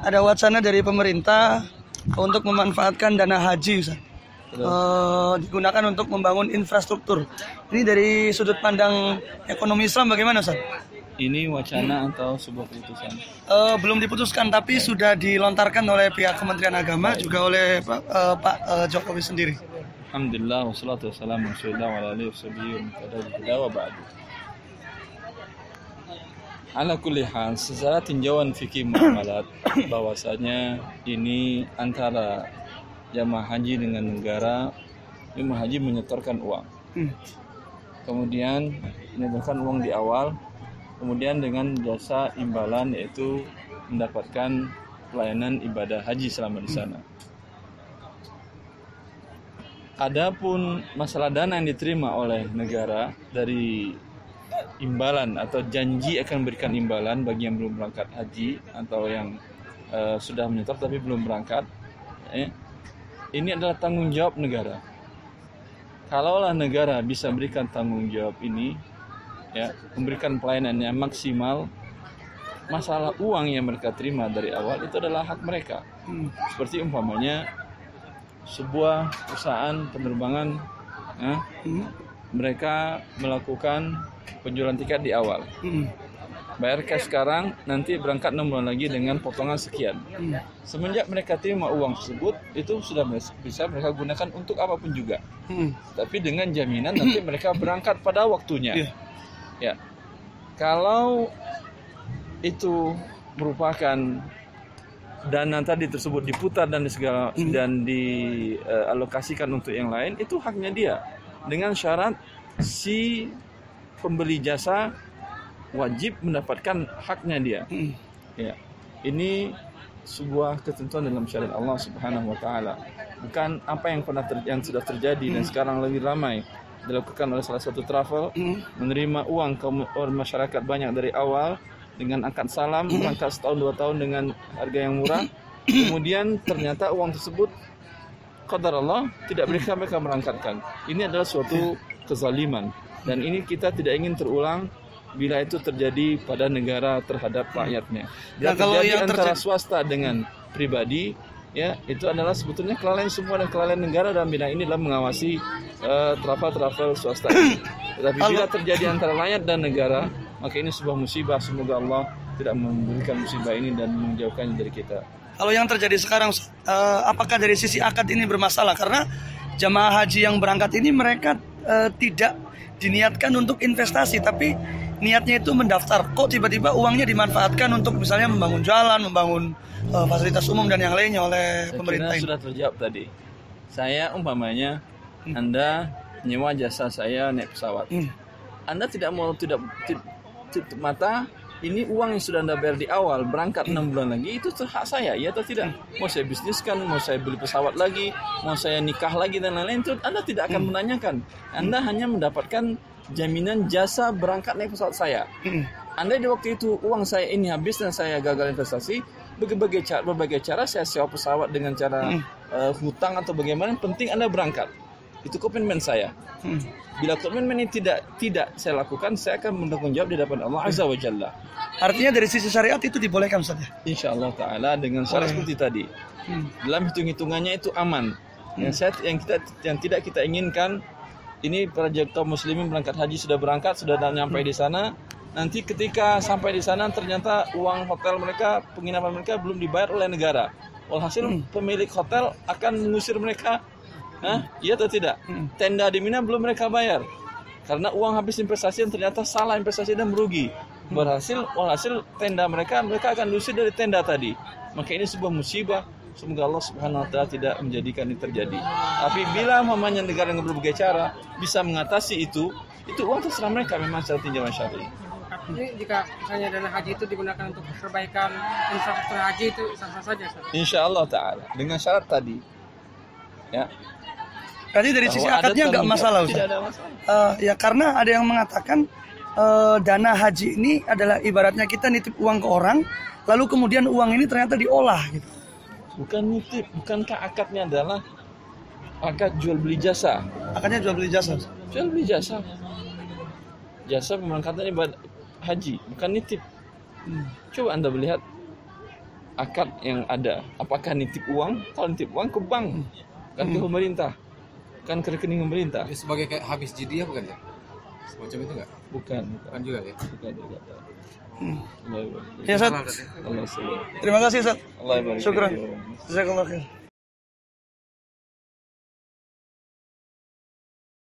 ada wacana dari pemerintah untuk memanfaatkan dana haji, Ustaz. Digunakan untuk membangun infrastruktur. Ini dari sudut pandang ekonomi Islam bagaimana, Ustaz? Ini wacana atau sebuah keputusan? Belum diputuskan, tapi sudah dilontarkan oleh pihak Kementerian Agama, juga oleh Pak Jokowi sendiri. Alhamdulillah, wassalatu wassalamu ala alihi wa ba'du. Ala kulli hal, secara tinjauan fikih muamalat bahwasanya ini antara jamaah haji dengan negara. Jamaah haji menyetorkan uang, kemudian menyetorkan uang di awal, kemudian dengan jasa imbalan yaitu mendapatkan pelayanan ibadah haji selama di sana. Adapun masalah dana yang diterima oleh negara dari imbalan atau janji akan berikan imbalan bagi yang belum berangkat haji atau yang sudah menyetor tapi belum berangkat, ini adalah tanggung jawab negara. Kalaulah negara bisa berikan tanggung jawab ini, ya, memberikan pelayanan yang maksimal, masalah uang yang mereka terima dari awal itu adalah hak mereka. Seperti umpamanya sebuah perusahaan penerbangan, mereka melakukan penjualan tiket di awal, bayar cash sekarang, nanti berangkat 6 bulan lagi dengan potongan sekian. Semenjak mereka terima uang tersebut, itu sudah bisa mereka gunakan untuk apapun juga. Tapi dengan jaminan nanti mereka berangkat pada waktunya. Ya, kalau itu merupakan dana tadi tersebut diputar dan dialokasikan untuk yang lain, itu haknya dia. Dengan syarat si pembeli jasa wajib mendapatkan haknya dia. Ya, ini sebuah ketentuan dalam syariat Allah Subhanahu wa taala. Bukan apa yang yang sudah terjadi dan sekarang lebih ramai dilakukan oleh salah satu travel, menerima uang oleh masyarakat banyak dari awal dengan akad salam, berangkat setahun 2 tahun dengan harga yang murah. Kemudian ternyata uang tersebut qadar Allah tidak mereka berangkatkan. Ini adalah suatu kezaliman dan ini kita tidak ingin terulang bila itu terjadi pada negara terhadap rakyatnya. Bila terjadi antara swasta dengan pribadi, ya, itu adalah sebetulnya kelalaian semua dan kelalaian negara dalam bidang ini dalam mengawasi travel swasta ini. Tetapi bila terjadi antara rakyat dan negara, maka ini sebuah musibah. Semoga Allah tidak memberikan musibah ini dan menjauhkannya dari kita. Kalau yang terjadi sekarang, apakah dari sisi akad ini bermasalah? Karena jamaah haji yang berangkat ini mereka tidak diniatkan untuk investasi, tapi niatnya itu mendaftar. Kok tiba-tiba uangnya dimanfaatkan untuk misalnya membangun jalan, membangun fasilitas umum dan yang lainnya oleh pemerintah ini? Sudah terjawab tadi. Saya umpamanya Anda nyewa jasa saya naik pesawat. Anda tidak mau tutup mata, ini uang yang sudah Anda bayar di awal, berangkat 6 bulan lagi, itu hak saya, ya atau tidak? Mau saya bisniskan, mau saya beli pesawat lagi, mau saya nikah lagi dan lain-lain, itu Anda tidak akan menanyakan. Anda hanya mendapatkan jaminan jasa berangkat naik pesawat saya. Anda di waktu itu uang saya ini habis dan saya gagal investasi, berbagai cara saya sewa pesawat dengan cara hutang atau bagaimana, penting Anda berangkat. Itu komitmen saya. Bila komitmen ini tidak saya lakukan, saya akan bertanggung jawab di hadapan Allah Azza wa Jalla. Artinya dari sisi syariat itu dibolehkan, Ustaz? Insyaallah taala dengan syarat seperti tadi. Dalam hitung-hitungannya itu aman. Yang tidak kita inginkan, ini para kaum muslimin berangkat haji sudah berangkat, sudah nyampe di sana. Nanti ketika sampai di sana ternyata uang hotel mereka, penginapan mereka belum dibayar oleh negara. Walhasil pemilik hotel akan mengusir mereka. Iya atau tidak? Tenda di Mina belum mereka bayar karena uang habis investasi yang ternyata salah investasi dan merugi. Walhasil tenda mereka akan diusir dari tenda tadi. Maka ini sebuah musibah. Semoga Allah Subhanahu wa taala tidak menjadikan ini terjadi. Tapi bila mamanya negara yang berbagai cara bisa mengatasi itu uang terserah mereka memang secara tinjauan syar'i. Ini jika misalnya dana haji itu digunakan untuk perbaikan infrastruktur haji itu sah-sah saja, Ustaz? Insyaallah taala dengan syarat tadi. Ya. Berarti dari sisi akadnya nggak masalah, Ustaz? Tidak ada masalah. Ya karena ada yang mengatakan dana haji ini adalah ibaratnya kita nitip uang ke orang, lalu kemudian uang ini ternyata diolah gitu. Bukan nitip, bukankah akadnya adalah akad jual beli jasa? Akadnya jual beli jasa. Jual beli jasa. Jasa pemberangkatan ibadah haji, bukan nitip. Coba Anda melihat akad yang ada. Apakah nitip uang? Kalau nitip uang ke bank, kan ke pemerintah, kan ke rekening pemerintah. Ini sebagai kayak habis jidyah bukan ya? Semacam itu nggak? Bukan. Bukan juga ya? Bukan juga. Ya, Ustaz. Allah SWT. Terima kasih, Ustaz. Allah barik. Syukran. Jazakallah khair.